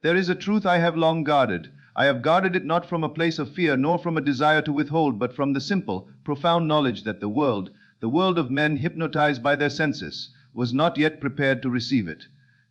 There is a truth I have long guarded. I have guarded it not from a place of fear, nor from a desire to withhold, but from the simple, profound knowledge that the world of men hypnotized by their senses, was not yet prepared to receive it.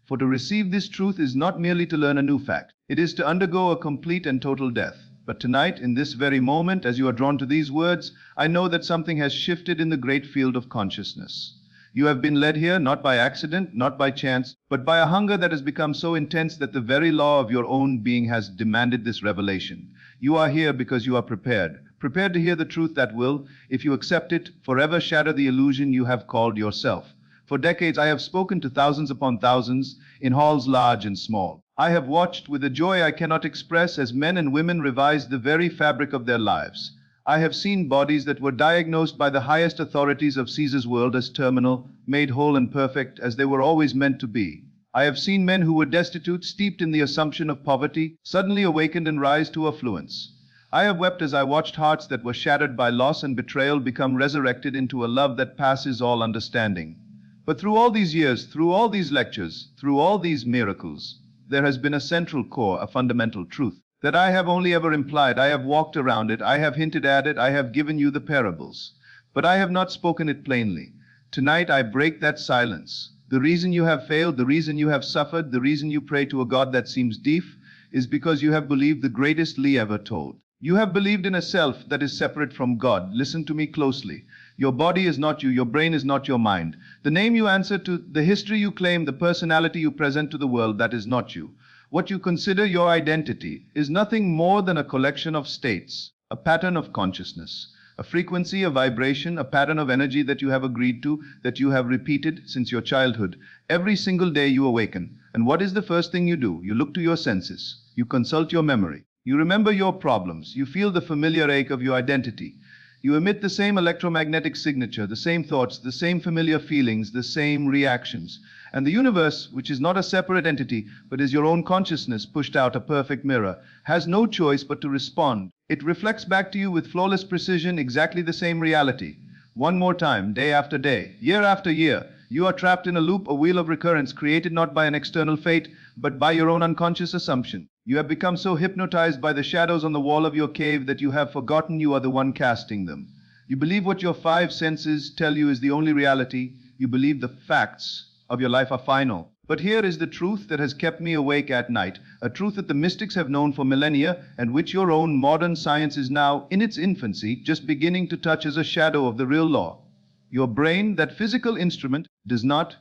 For to receive this truth is not merely to learn a new fact. It is to undergo a complete and total death. But tonight, in this very moment, as you are drawn to these words, I know that something has shifted in the great field of consciousness. You have been led here not by accident, not by chance, but by a hunger that has become so intense that the very law of your own being has demanded this revelation. You are here because you are prepared to hear the truth that will, if you accept it, forever shatter the illusion you have called yourself. For decades I have spoken to thousands upon thousands, in halls large and small. I have watched with a joy I cannot express as men and women revised the very fabric of their lives. I have seen bodies that were diagnosed by the highest authorities of Caesar's world as terminal, made whole and perfect as they were always meant to be. I have seen men who were destitute, steeped in the assumption of poverty, suddenly awakened and rise to affluence. I have wept as I watched hearts that were shattered by loss and betrayal become resurrected into a love that passes all understanding. But through all these years, through all these lectures, through all these miracles, there has been a central core, a fundamental truth that I have only ever implied. I have walked around it, I have hinted at it, I have given you the parables, but I have not spoken it plainly. Tonight I break that silence. The reason you have failed, the reason you have suffered, the reason you pray to a God that seems deaf, is because you have believed the greatest lie ever told. You have believed in a self that is separate from God. Listen to me closely. Your body is not you, your brain is not your mind. The name you answer to, the history you claim, the personality you present to the world, that is not you. What you consider your identity is nothing more than a collection of states, a pattern of consciousness, a frequency, a vibration, a pattern of energy that you have agreed to, that you have repeated since your childhood. Every single day you awaken. And what is the first thing you do? You look to your senses. You consult your memory. You remember your problems. You feel the familiar ache of your identity. You emit the same electromagnetic signature, the same thoughts, the same familiar feelings, the same reactions. And the universe, which is not a separate entity, but is your own consciousness pushed out a perfect mirror, has no choice but to respond. It reflects back to you with flawless precision exactly the same reality. One more time, day after day, year after year, you are trapped in a loop, a wheel of recurrence created not by an external fate, but by your own unconscious assumption. You have become so hypnotized by the shadows on the wall of your cave that you have forgotten you are the one casting them. You believe what your five senses tell you is the only reality. You believe the facts of your life are final. But here is the truth that has kept me awake at night, a truth that the mystics have known for millennia, and which your own modern science is now, in its infancy, just beginning to touch as a shadow of the real law. Your brain, that physical instrument,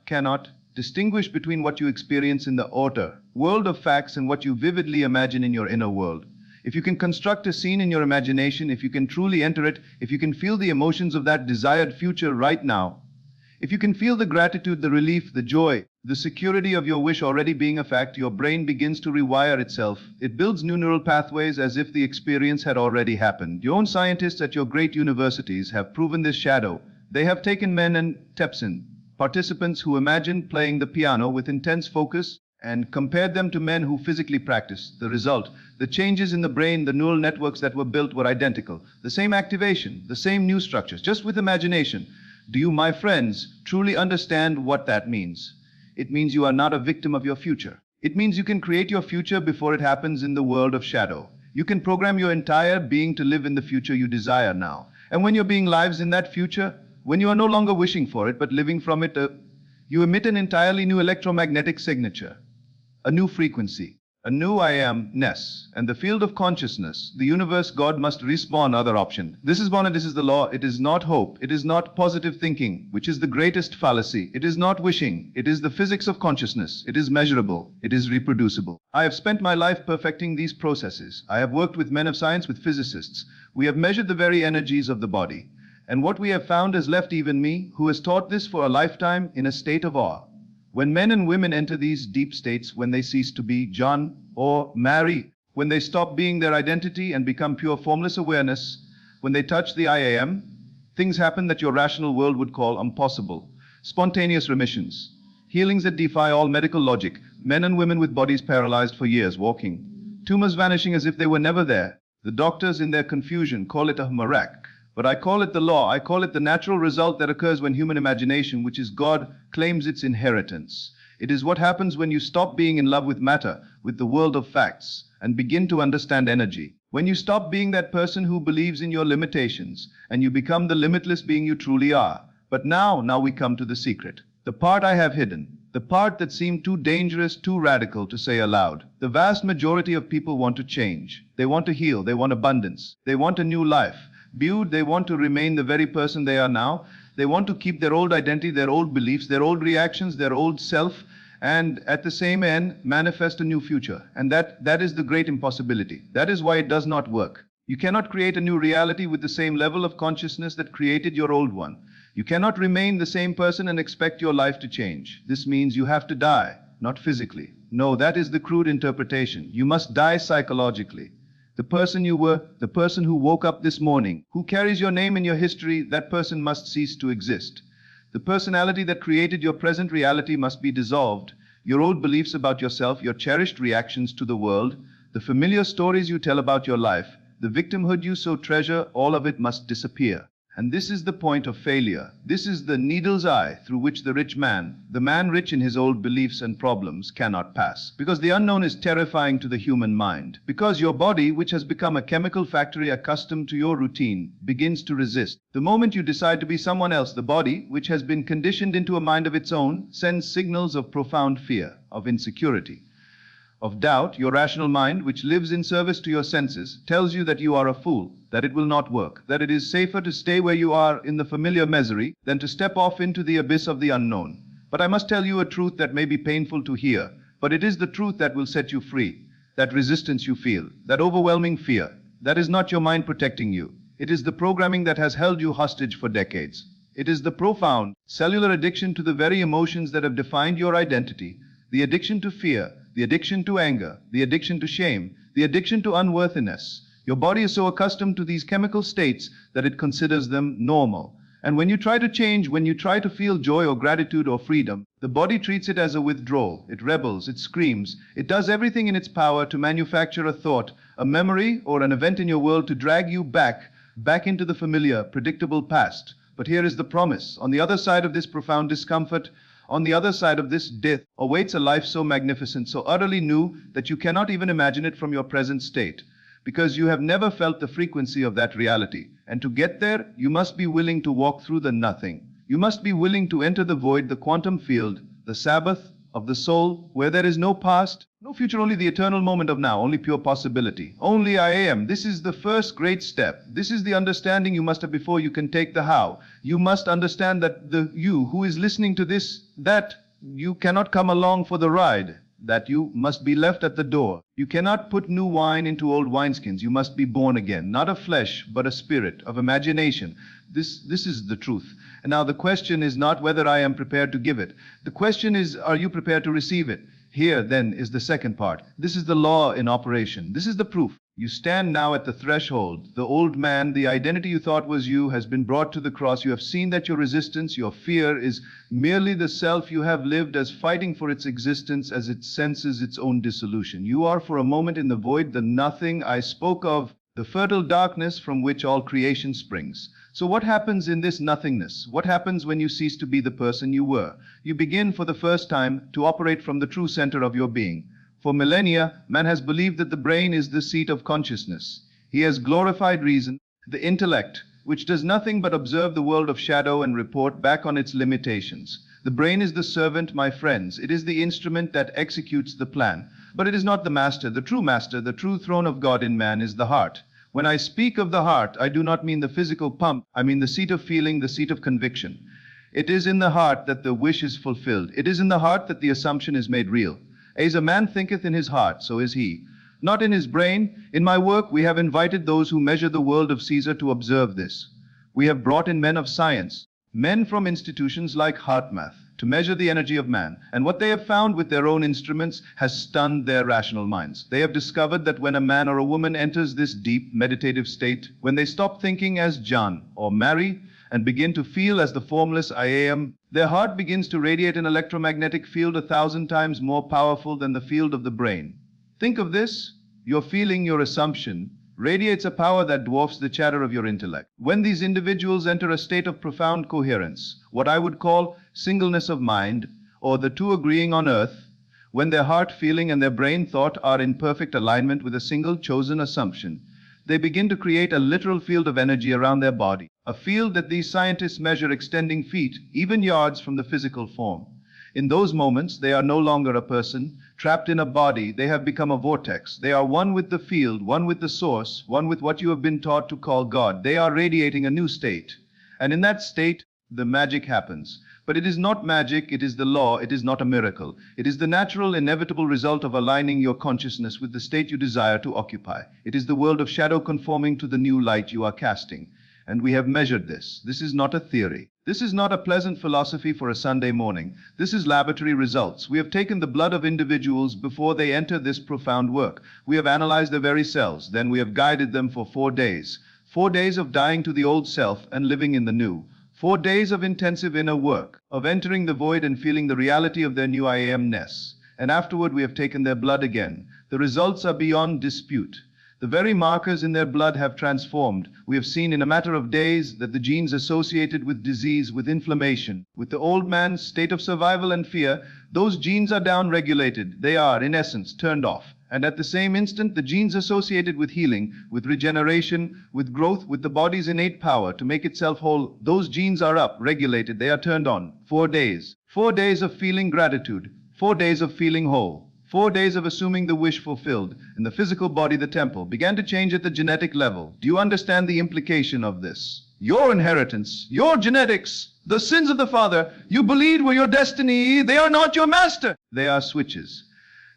cannot distinguish between what you experience in the outer world of facts and what you vividly imagine in your inner world. If you can construct a scene in your imagination, if you can truly enter it, if you can feel the emotions of that desired future right now, if you can feel the gratitude, the relief, the joy, the security of your wish already being a fact, your brain begins to rewire itself. It builds new neural pathways as if the experience had already happened. Your own scientists at your great universities have proven this shadow. They have taken men and Tepsin, participants who imagined playing the piano with intense focus, and compared them to men who physically practiced. The result, the changes in the brain, the neural networks that were built were identical. The same activation, the same new structures, just with imagination. Do you, my friends, truly understand what that means? It means you are not a victim of your future. It means you can create your future before it happens in the world of shadow. You can program your entire being to live in the future you desire now. And when your being lives in that future, when you are no longer wishing for it but living from it, you emit an entirely new electromagnetic signature, a new frequency, a new I am-ness. And the field of consciousness, the universe, God must respawn other option. This is born and this is the law. It is not hope. It is not positive thinking, which is the greatest fallacy. It is not wishing. It is the physics of consciousness. It is measurable. It is reproducible. I have spent my life perfecting these processes. I have worked with men of science, with physicists. We have measured the very energies of the body. And what we have found has left even me, who has taught this for a lifetime, in a state of awe. When men and women enter these deep states, when they cease to be John or Mary, when they stop being their identity and become pure formless awareness, when they touch the I am, things happen that your rational world would call impossible. Spontaneous remissions, healings that defy all medical logic, men and women with bodies paralyzed for years walking, tumors vanishing as if they were never there. The doctors in their confusion call it a miracle. But I call it the law. I call it the natural result that occurs when human imagination, which is God, claims its inheritance. It is what happens when you stop being in love with matter, with the world of facts, and begin to understand energy. When you stop being that person who believes in your limitations, and you become the limitless being you truly are. But now we come to the secret. The part I have hidden. The part that seemed too dangerous, too radical to say aloud. The vast majority of people want to change. They want to heal. They want abundance. They want a new life. They want to remain the very person they are now. They want to keep their old identity, their old beliefs, their old reactions, their old self, and at the same end, manifest a new future. And that is the great impossibility. That is why it does not work. You cannot create a new reality with the same level of consciousness that created your old one. You cannot remain the same person and expect your life to change. This means you have to die, not physically. No, that is the crude interpretation. You must die psychologically. The person you were, the person who woke up this morning, who carries your name in your history, that person must cease to exist. The personality that created your present reality must be dissolved. Your old beliefs about yourself, your cherished reactions to the world, the familiar stories you tell about your life, the victimhood you so treasure, all of it must disappear. And this is the point of failure. This is the needle's eye through which the rich man, the man rich in his old beliefs and problems, cannot pass. Because the unknown is terrifying to the human mind. Because your body, which has become a chemical factory accustomed to your routine, begins to resist. The moment you decide to be someone else, the body, which has been conditioned into a mind of its own, sends signals of profound fear, of insecurity, of doubt. Your rational mind, which lives in service to your senses, tells you that you are a fool, that it will not work, that it is safer to stay where you are in the familiar misery than to step off into the abyss of the unknown. But I must tell you a truth that may be painful to hear, but it is the truth that will set you free. That resistance you feel, that overwhelming fear, that is not your mind protecting you. It is the programming that has held you hostage for decades. It is the profound, cellular addiction to the very emotions that have defined your identity, the addiction to fear, the addiction to anger, the addiction to shame, the addiction to unworthiness. Your body is so accustomed to these chemical states that it considers them normal. And when you try to change, when you try to feel joy or gratitude or freedom, the body treats it as a withdrawal. It rebels, it screams, it does everything in its power to manufacture a thought, a memory, or an event in your world to drag you back into the familiar, predictable past. But here is the promise. On the other side of this profound discomfort, on the other side of this death, awaits a life so magnificent, so utterly new, that you cannot even imagine it from your present state, because you have never felt the frequency of that reality. And to get there, you must be willing to walk through the nothing. You must be willing to enter the void, the quantum field, the Sabbath of the soul, where there is no past, no future, only the eternal moment of now, only pure possibility. Only I am. This is the first great step. This is the understanding you must have before you can take the how. You must understand that the you who is listening to this, that you cannot come along for the ride, that you must be left at the door. You cannot put new wine into old wineskins. You must be born again, not of flesh, but a spirit, of imagination. This is the truth. And now the question is not whether I am prepared to give it. The question is, are you prepared to receive it? Here, then, is the second part. This is the law in operation. This is the proof. You stand now at the threshold. The old man, the identity you thought was you, has been brought to the cross. You have seen that your resistance, your fear, is merely the self you have lived as, fighting for its existence as it senses its own dissolution. You are for a moment in the void, the nothing I spoke of, the fertile darkness from which all creation springs. So what happens in this nothingness? What happens when you cease to be the person you were? You begin for the first time to operate from the true center of your being. For millennia, man has believed that the brain is the seat of consciousness. He has glorified reason, the intellect, which does nothing but observe the world of shadow and report back on its limitations. The brain is the servant, my friends. It is the instrument that executes the plan. But it is not the master. The true throne of God in man is the heart. When I speak of the heart, I do not mean the physical pump. I mean the seat of feeling, the seat of conviction. It is in the heart that the wish is fulfilled. It is in the heart that the assumption is made real. As a man thinketh in his heart, so is he. Not in his brain. In my work, we have invited those who measure the world of Caesar to observe this. We have brought in men of science, men from institutions like HeartMath, to measure the energy of man. And what they have found with their own instruments has stunned their rational minds. They have discovered that when a man or a woman enters this deep meditative state, when they stop thinking as John or Mary and begin to feel as the formless I am, their heart begins to radiate an electromagnetic field 1,000 times more powerful than the field of the brain. Think of this. Your feeling, your assumption, radiates a power that dwarfs the chatter of your intellect. When these individuals enter a state of profound coherence, what I would call singleness of mind, or the two agreeing on earth, when their heart, feeling, and their brain thought are in perfect alignment with a single chosen assumption, they begin to create a literal field of energy around their body, a field that these scientists measure extending feet, even yards from the physical form. In those moments, they are no longer a person, trapped in a body. They have become a vortex. They are one with the field, one with the source, one with what you have been taught to call God. They are radiating a new state. And in that state, the magic happens. But it is not magic, it is the law, it is not a miracle. It is the natural, inevitable result of aligning your consciousness with the state you desire to occupy. It is the world of shadow conforming to the new light you are casting. And we have measured this. This is not a theory. This is not a pleasant philosophy for a Sunday morning. This is laboratory results. We have taken the blood of individuals before they enter this profound work. We have analyzed their very cells. Then we have guided them for 4 days. 4 days of dying to the old self and living in the new. 4 days of intensive inner work, of entering the void and feeling the reality of their new I am-ness. And afterward we have taken their blood again. The results are beyond dispute. The very markers in their blood have transformed. We have seen in a matter of days that the genes associated with disease, with inflammation, with the old man's state of survival and fear, those genes are down-regulated. They are, in essence, turned off. And at the same instant, the genes associated with healing, with regeneration, with growth, with the body's innate power to make itself whole, those genes are up, regulated, they are turned on. 4 days. 4 days of feeling gratitude. 4 days of feeling whole. 4 days of assuming the wish fulfilled, and the physical body, the temple, began to change at the genetic level. Do you understand the implication of this? Your inheritance, your genetics, the sins of the father, you believed were your destiny, they are not your master. They are switches.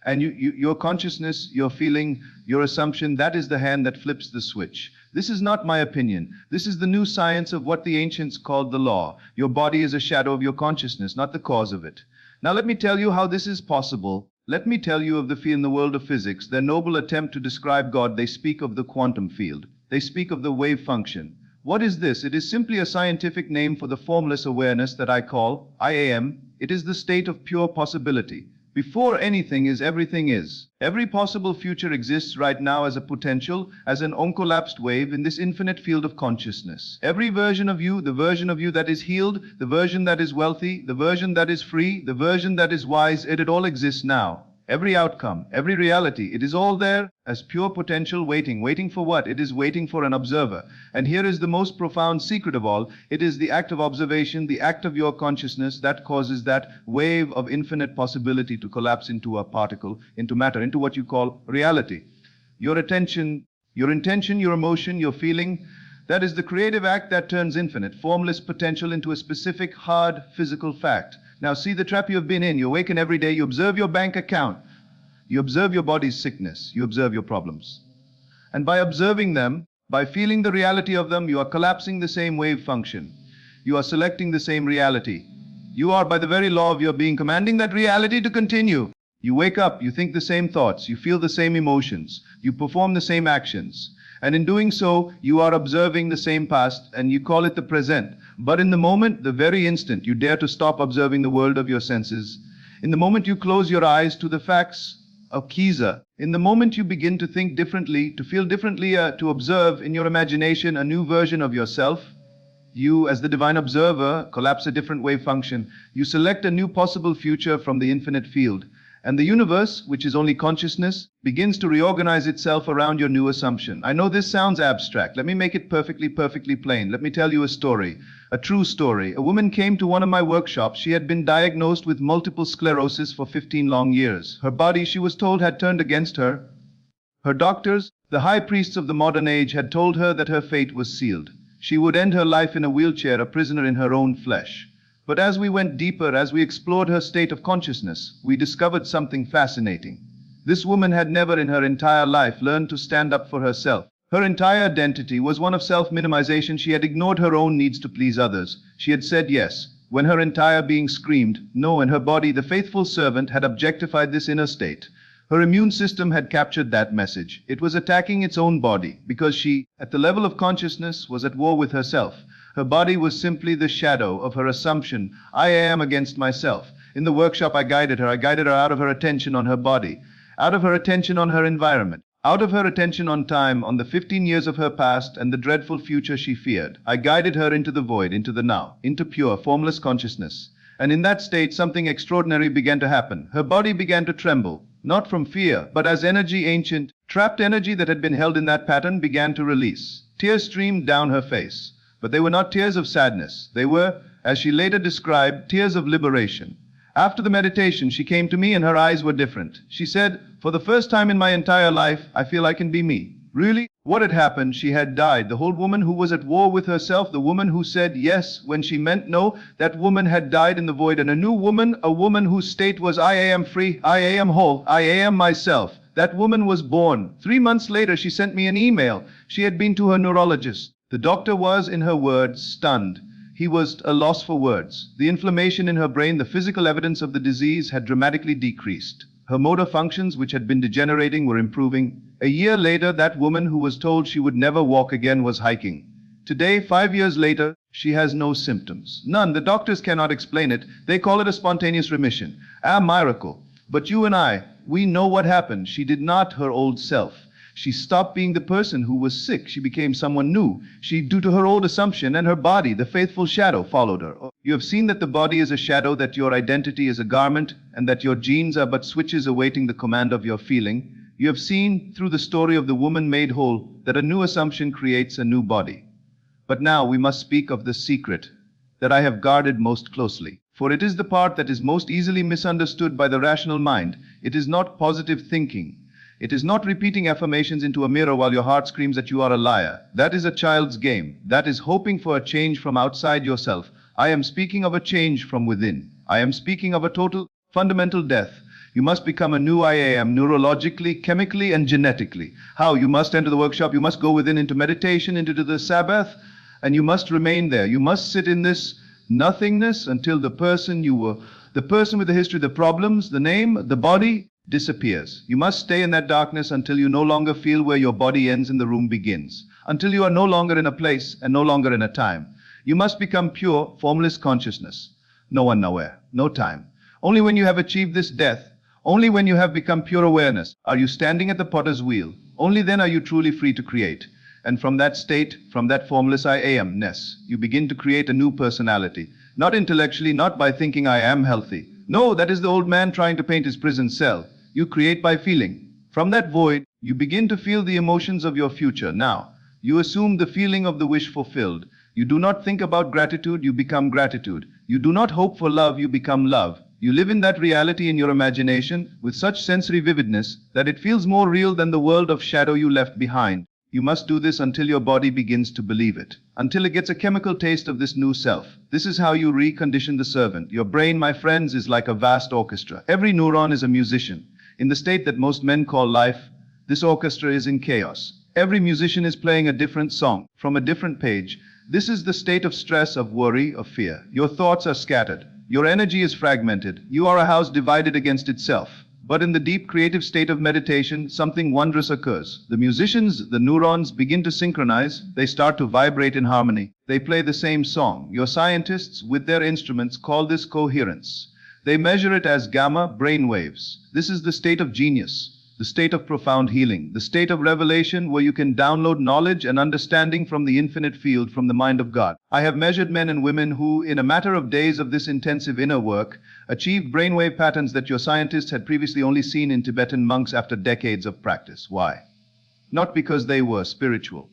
And your consciousness, your feeling, your assumption, that is the hand that flips the switch. This is not my opinion. This is the new science of what the ancients called the law. Your body is a shadow of your consciousness, not the cause of it. Now let me tell you how this is possible. Let me tell you of the field in the world of physics, their noble attempt to describe God. They speak of the quantum field. They speak of the wave function. What is this? It is simply a scientific name for the formless awareness that I call I am. It is the state of pure possibility. Before anything is, everything is. Every possible future exists right now as a potential, as an uncollapsed wave in this infinite field of consciousness. Every version of you, the version of you that is healed, the version that is wealthy, the version that is free, the version that is wise, it all exists now. Every outcome, every reality, it is all there as pure potential waiting. Waiting for what? It is waiting for an observer. And here is the most profound secret of all. It is the act of observation, the act of your consciousness that causes that wave of infinite possibility to collapse into a particle, into matter, into what you call reality. Your attention, your intention, your emotion, your feeling, that is the creative act that turns infinite, formless potential into a specific, hard, physical fact. Now see the trap you have been in. You awaken every day, you observe your bank account, you observe your body's sickness, you observe your problems. And by observing them, by feeling the reality of them, you are collapsing the same wave function. You are selecting the same reality. You are, by the very law of your being, commanding that reality to continue. You wake up, you think the same thoughts, you feel the same emotions, you perform the same actions. And in doing so, you are observing the same past, and you call it the present. But in the moment, the very instant, you dare to stop observing the world of your senses. In the moment you close your eyes to the facts of Kiza. In the moment you begin to think differently, to feel differently, to observe in your imagination a new version of yourself, you, as the divine observer, collapse a different wave function. You select a new possible future from the infinite field. And the universe, which is only consciousness, begins to reorganize itself around your new assumption. I know this sounds abstract. Let me make it perfectly plain. Let me tell you a story, a true story. A woman came to one of my workshops. She had been diagnosed with multiple sclerosis for 15 long years. Her body, she was told, had turned against her. Her doctors, the high priests of the modern age, had told her that her fate was sealed. She would end her life in a wheelchair, a prisoner in her own flesh. But as we went deeper, as we explored her state of consciousness, we discovered something fascinating. This woman had never in her entire life learned to stand up for herself. Her entire identity was one of self-minimization. She had ignored her own needs to please others. She had said yes when her entire being screamed no, and her body, the faithful servant, had objectified this inner state. Her immune system had captured that message. It was attacking its own body because she, at the level of consciousness, was at war with herself. Her body was simply the shadow of her assumption, I am against myself. In the workshop I guided her out of her attention on her body, out of her attention on her environment, out of her attention on time, on the 15 years of her past and the dreadful future she feared. I guided her into the void, into the now, into pure, formless consciousness. And in that state, something extraordinary began to happen. Her body began to tremble, not from fear, but as energy, ancient, trapped energy that had been held in that pattern, began to release. Tears streamed down her face. But they were not tears of sadness. They were, as she later described, tears of liberation. After the meditation, she came to me and her eyes were different. She said, "For the first time in my entire life, I feel I can be me." Really? What had happened? She had died. The whole woman who was at war with herself, the woman who said yes when she meant no, that woman had died in the void. And a new woman, a woman whose state was, I am free, I am whole, I am myself. That woman was born. 3 months later, she sent me an email. She had been to her neurologist. The doctor was, in her words, stunned. He was at a loss for words. The inflammation in her brain, the physical evidence of the disease, had dramatically decreased. Her motor functions, which had been degenerating, were improving. A year later, that woman who was told she would never walk again was hiking. Today, 5 years later, she has no symptoms. None. The doctors cannot explain it. They call it a spontaneous remission. A miracle. But you and I, we know what happened. She did not her old self. She stopped being the person who was sick. She became someone new. She, due to her old assumption, and her body, the faithful shadow, followed her. You have seen that the body is a shadow, that your identity is a garment, and that your genes are but switches awaiting the command of your feeling. You have seen, through the story of the woman made whole, that a new assumption creates a new body. But now we must speak of the secret that I have guarded most closely. For it is the part that is most easily misunderstood by the rational mind. It is not positive thinking. It is not repeating affirmations into a mirror while your heart screams that you are a liar. That is a child's game. That is hoping for a change from outside yourself. I am speaking of a change from within. I am speaking of a total, fundamental death. You must become a new I am, neurologically, chemically, and genetically. How? You must enter the workshop. You must go within into meditation, into the Sabbath, and you must remain there. You must sit in this nothingness until the person you were, the person with the history, the problems, the name, the body, disappears. You must stay in that darkness until you no longer feel where your body ends and the room begins. Until you are no longer in a place and no longer in a time. You must become pure, formless consciousness. No one, nowhere, no time. Only when you have achieved this death, only when you have become pure awareness, are you standing at the potter's wheel. Only then are you truly free to create. And from that state, from that formless I am-ness, you begin to create a new personality. Not intellectually, not by thinking I am healthy. No, that is the old man trying to paint his prison cell. You create by feeling. From that void, you begin to feel the emotions of your future. Now, you assume the feeling of the wish fulfilled. You do not think about gratitude, you become gratitude. You do not hope for love, you become love. You live in that reality in your imagination with such sensory vividness that it feels more real than the world of shadow you left behind. You must do this until your body begins to believe it, until it gets a chemical taste of this new self. This is how you recondition the servant. Your brain, my friends, is like a vast orchestra. Every neuron is a musician. In the state that most men call life, this orchestra is in chaos. Every musician is playing a different song from a different page. This is the state of stress, of worry, of fear. Your thoughts are scattered. Your energy is fragmented. You are a house divided against itself. But in the deep creative state of meditation, something wondrous occurs. The musicians, the neurons, begin to synchronize. They start to vibrate in harmony. They play the same song. Your scientists, with their instruments, call this coherence. They measure it as gamma brain waves. This is the state of genius, the state of profound healing, the state of revelation where you can download knowledge and understanding from the infinite field, from the mind of God. I have measured men and women who, in a matter of days of this intensive inner work, achieved brainwave patterns that your scientists had previously only seen in Tibetan monks after decades of practice. Why? Not because they were spiritual,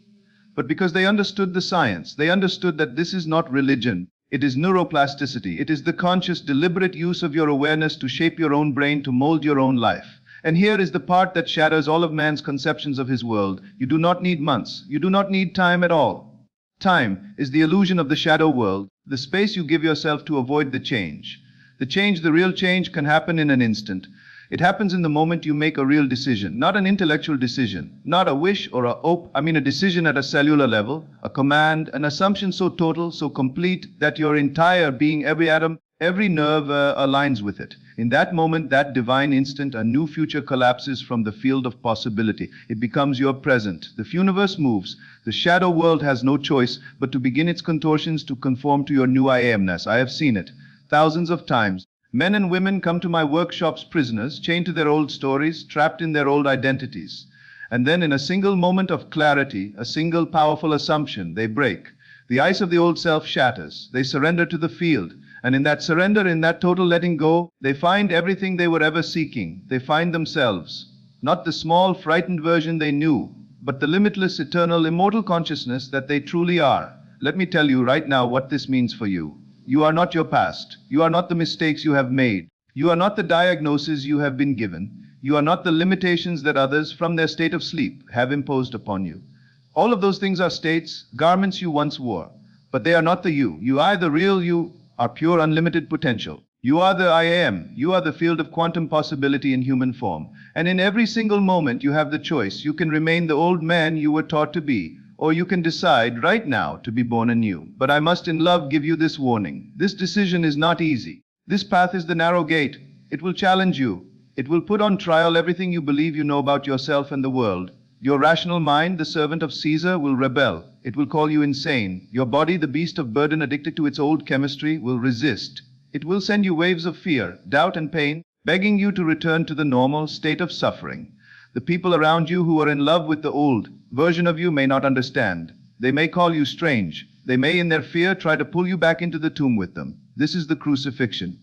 but because they understood the science. They understood that this is not religion. It is neuroplasticity. It is the conscious, deliberate use of your awareness to shape your own brain, to mold your own life. And here is the part that shatters all of man's conceptions of his world. You do not need months. You do not need time at all. Time is the illusion of the shadow world, the space you give yourself to avoid the change. The real change can happen in an instant. It happens in the moment you make a real decision, not an intellectual decision, not a wish or a hope. I mean a decision at a cellular level, a command, an assumption so total, so complete that your entire being, every atom, every nerve aligns with it. In that moment, that divine instant, a new future collapses from the field of possibility. It becomes your present. The universe moves. The shadow world has no choice but to begin its contortions to conform to your new I amness. I have seen it thousands of times. Men and women come to my workshops prisoners, chained to their old stories, trapped in their old identities. And then in a single moment of clarity, a single powerful assumption, they break. The ice of the old self shatters. They surrender to the field. And in that surrender, in that total letting go, they find everything they were ever seeking. They find themselves. Not the small, frightened version they knew, but the limitless, eternal, immortal consciousness that they truly are. Let me tell you right now what this means for you. You are not your past. You are not the mistakes you have made. You are not the diagnosis you have been given. You are not the limitations that others, from their state of sleep, have imposed upon you. All of those things are states, garments you once wore. But they are not the you. You are the real you, are pure unlimited potential. You are the I am. You are the field of quantum possibility in human form. And in every single moment you have the choice. You can remain the old man you were taught to be, or you can decide right now to be born anew. But I must in love give you this warning. This decision is not easy. This path is the narrow gate. It will challenge you. It will put on trial everything you believe you know about yourself and the world. Your rational mind, the servant of Caesar, will rebel. It will call you insane. Your body, the beast of burden addicted to its old chemistry, will resist. It will send you waves of fear, doubt and pain, begging you to return to the normal state of suffering. The people around you who are in love with the old version of you may not understand. They may call you strange. They may, in their fear, try to pull you back into the tomb with them. This is the crucifixion.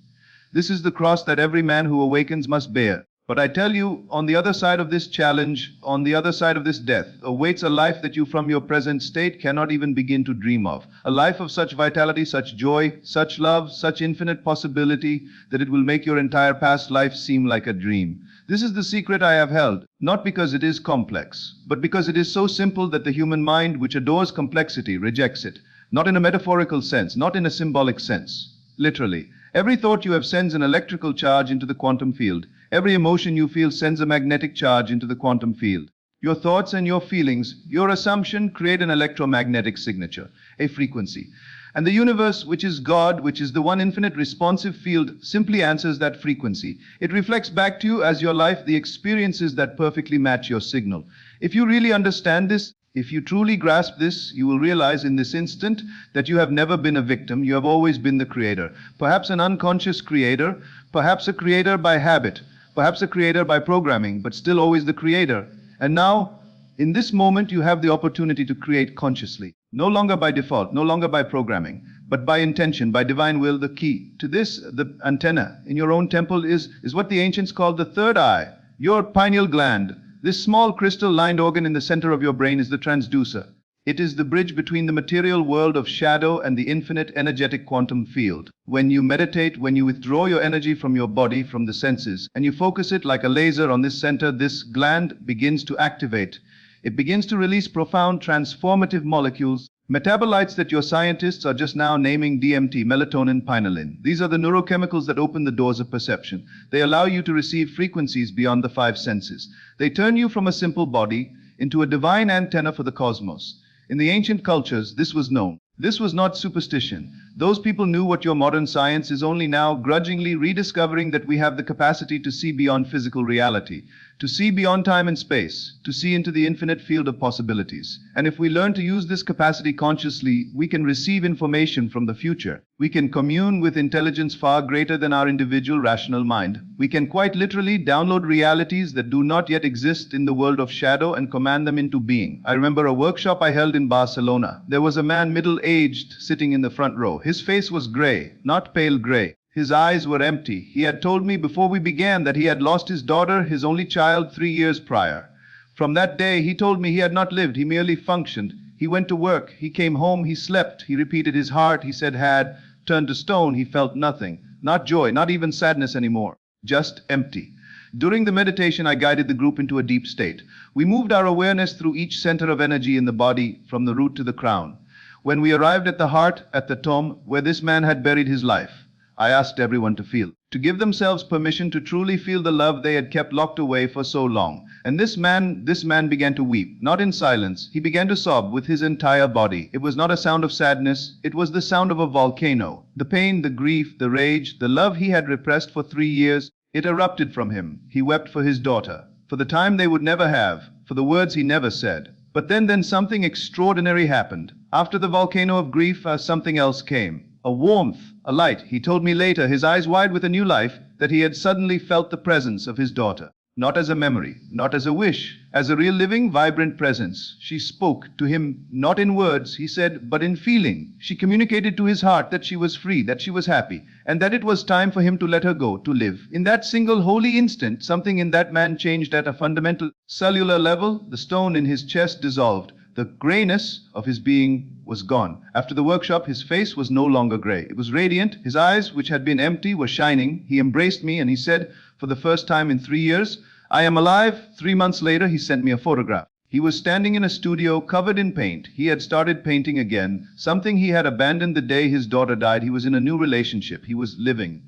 This is the cross that every man who awakens must bear. But I tell you, on the other side of this challenge, on the other side of this death, awaits a life that you from your present state cannot even begin to dream of. A life of such vitality, such joy, such love, such infinite possibility, that it will make your entire past life seem like a dream. This is the secret I have held, not because it is complex, but because it is so simple that the human mind, which adores complexity, rejects it. Not in a metaphorical sense, not in a symbolic sense. Literally. Every thought you have sends an electrical charge into the quantum field. Every emotion you feel sends a magnetic charge into the quantum field. Your thoughts and your feelings, your assumption, create an electromagnetic signature, a frequency. And the universe, which is God, which is the one infinite responsive field, simply answers that frequency. It reflects back to you as your life the experiences that perfectly match your signal. If you really understand this, if you truly grasp this, you will realize in this instant that you have never been a victim, you have always been the creator. Perhaps an unconscious creator, perhaps a creator by habit, perhaps a creator by programming, but still always the creator. And now, in this moment, you have the opportunity to create consciously. No longer by default, no longer by programming, but by intention, by divine will. The key to this, the antenna in your own temple is what the ancients called the third eye, your pineal gland. This small crystal-lined organ in the center of your brain is the transducer. It is the bridge between the material world of shadow and the infinite energetic quantum field. When you meditate, when you withdraw your energy from your body, from the senses, and you focus it like a laser on this center, this gland begins to activate. It begins to release profound transformative molecules, metabolites that your scientists are just now naming DMT, melatonin, pinealin. These are the neurochemicals that open the doors of perception. They allow you to receive frequencies beyond the five senses. They turn you from a simple body into a divine antenna for the cosmos. In the ancient cultures, this was known. This was not superstition. Those people knew what your modern science is only now grudgingly rediscovering, that we have the capacity to see beyond physical reality, to see beyond time and space, to see into the infinite field of possibilities. And if we learn to use this capacity consciously, we can receive information from the future. We can commune with intelligence far greater than our individual rational mind. We can quite literally download realities that do not yet exist in the world of shadow and command them into being. I remember a workshop I held in Barcelona. There was a man middle-aged sitting in the front row. His face was gray, not pale gray. His eyes were empty. He had told me before we began that he had lost his daughter, his only child, 3 years prior. From that day, he told me he had not lived, he merely functioned. He went to work, he came home, he slept, he repeated his heart, he said had turned to stone, he felt nothing. Not joy, not even sadness anymore. Just empty. During the meditation, I guided the group into a deep state. We moved our awareness through each center of energy in the body, from the root to the crown. When we arrived at the heart, at the tomb, where this man had buried his life, I asked everyone to feel, to give themselves permission to truly feel the love they had kept locked away for so long. And this man began to weep, not in silence. He began to sob with his entire body. It was not a sound of sadness. It was the sound of a volcano. The pain, the grief, the rage, the love he had repressed for 3 years, it erupted from him. He wept for his daughter, for the time they would never have, for the words he never said. But then something extraordinary happened. After the volcano of grief, something else came. A warmth, a light. He told me later, his eyes wide with a new life, that he had suddenly felt the presence of his daughter. not as a memory, not as a wish, as a real living, vibrant presence. She spoke to him not in words, he said, but in feeling. She communicated to his heart that she was free, that she was happy, and that it was time for him to let her go, to live. In that single holy instant, something in that man changed at a fundamental cellular level. The stone in his chest dissolved. The grayness of his being was gone. After the workshop, his face was no longer gray. It was radiant. His eyes, which had been empty, were shining. He embraced me and he said, for the first time in 3 years, I am alive. 3 months later, he sent me a photograph. He was standing in a studio covered in paint. He had started painting again, something he had abandoned the day his daughter died. He was in a new relationship. He was living.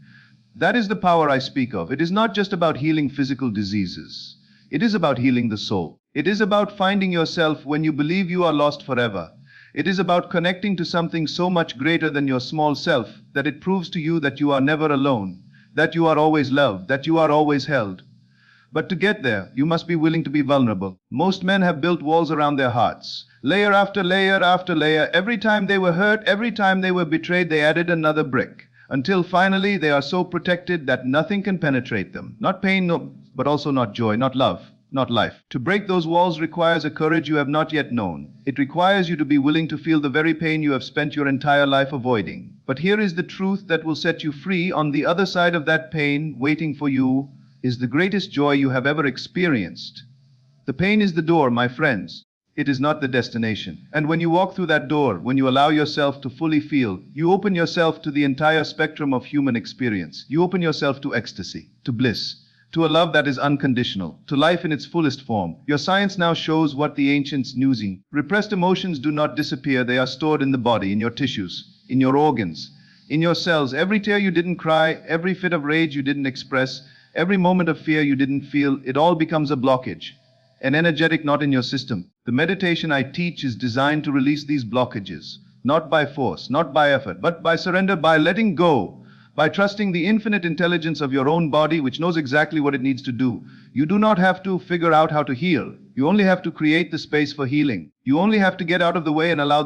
That is the power I speak of. It is not just about healing physical diseases. It is about healing the soul. It is about finding yourself when you believe you are lost forever. It is about connecting to something so much greater than your small self that it proves to you that you are never alone, that you are always loved, that you are always held. But to get there, you must be willing to be vulnerable. Most men have built walls around their hearts. Layer after layer after layer. Every time they were hurt, every time they were betrayed, they added another brick. Until finally they are so protected that nothing can penetrate them. Not pain, no, but also not joy, not love, not life. To break those walls requires a courage you have not yet known. It requires you to be willing to feel the very pain you have spent your entire life avoiding. But here is the truth that will set you free. On the other side of that pain, waiting for you, is the greatest joy you have ever experienced. The pain is the door, my friends. It is not the destination. And when you walk through that door, when you allow yourself to fully feel, you open yourself to the entire spectrum of human experience. You open yourself to ecstasy, to bliss, to a love that is unconditional, to life in its fullest form. Your science now shows what the ancients knew. Repressed emotions do not disappear. They are stored in the body, in your tissues, in your organs, in your cells. Every tear you didn't cry, every fit of rage you didn't express, every moment of fear you didn't feel, it all becomes a blockage, an energetic knot in your system. The meditation I teach is designed to release these blockages, not by force, not by effort, but by surrender, by letting go, by trusting the infinite intelligence of your own body, which knows exactly what it needs to do. You do not have to figure out how to heal. You only have to create the space for healing. You only have to get out of the way and allow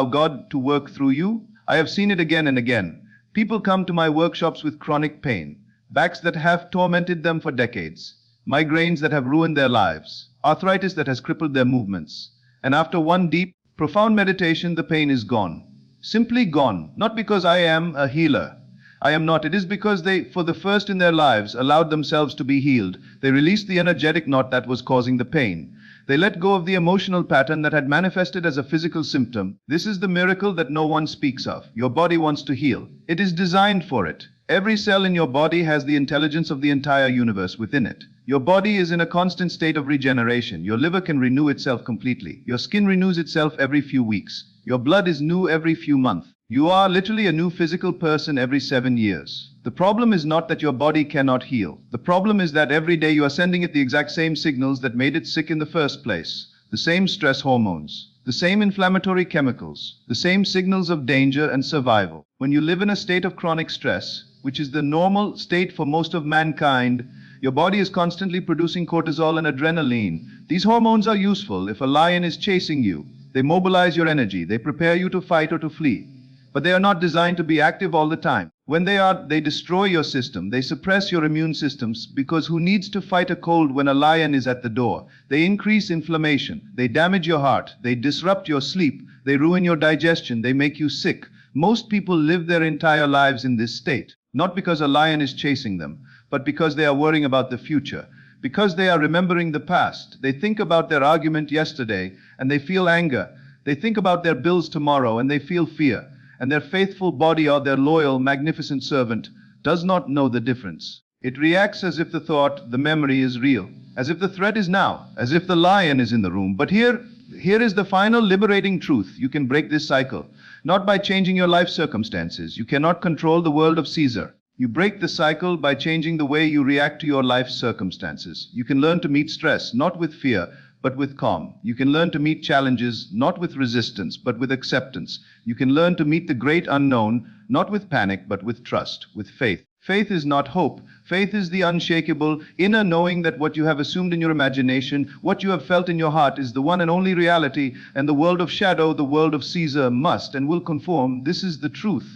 God to work through you. I have seen it again and again. People come to my workshops with chronic pain, backs that have tormented them for decades, migraines that have ruined their lives, arthritis that has crippled their movements. And after one deep, profound meditation, the pain is gone. Simply gone. Not because I am a healer. I am not. It is because they, for the first in their lives, allowed themselves to be healed. They released the energetic knot that was causing the pain. They let go of the emotional pattern that had manifested as a physical symptom. This is the miracle that no one speaks of. Your body wants to heal. It is designed for it. Every cell in your body has the intelligence of the entire universe within it. Your body is in a constant state of regeneration. Your liver can renew itself completely. Your skin renews itself every few weeks. Your blood is new every few months. You are literally a new physical person every 7 years. The problem is not that your body cannot heal. The problem is that every day you are sending it the exact same signals that made it sick in the first place. The same stress hormones, the same inflammatory chemicals, the same signals of danger and survival. When you live in a state of chronic stress, which is the normal state for most of mankind, your body is constantly producing cortisol and adrenaline. These hormones are useful if a lion is chasing you. They mobilize your energy. They prepare you to fight or to flee. But they are not designed to be active all the time. When they are, they destroy your system. They suppress your immune systems, because who needs to fight a cold when a lion is at the door? They increase inflammation. They damage your heart. They disrupt your sleep. They ruin your digestion. They make you sick. Most people live their entire lives in this state, not because a lion is chasing them, but because they are worrying about the future, because they are remembering the past. They think about their argument yesterday and they feel anger. They think about their bills tomorrow and they feel fear. And their faithful body, or their loyal, magnificent servant, does not know the difference. It reacts as if the thought, the memory is real, as if the threat is now, as if the lion is in the room. But here is the final liberating truth. You can break this cycle, not by changing your life circumstances. You cannot control the world of Caesar. You break the cycle by changing the way you react to your life circumstances. You can learn to meet stress, not with fear, but with calm. You can learn to meet challenges, not with resistance, but with acceptance. You can learn to meet the great unknown, not with panic, but with trust, with faith. Faith is not hope. Faith is the unshakable inner knowing that what you have assumed in your imagination, what you have felt in your heart, is the one and only reality, and the world of shadow, the world of Caesar, must and will conform. This is the truth.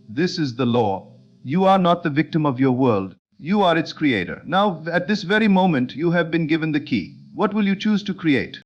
This is the law. You are not the victim of your world. You are its creator. Now, at this very moment, you have been given the key. What will you choose to create?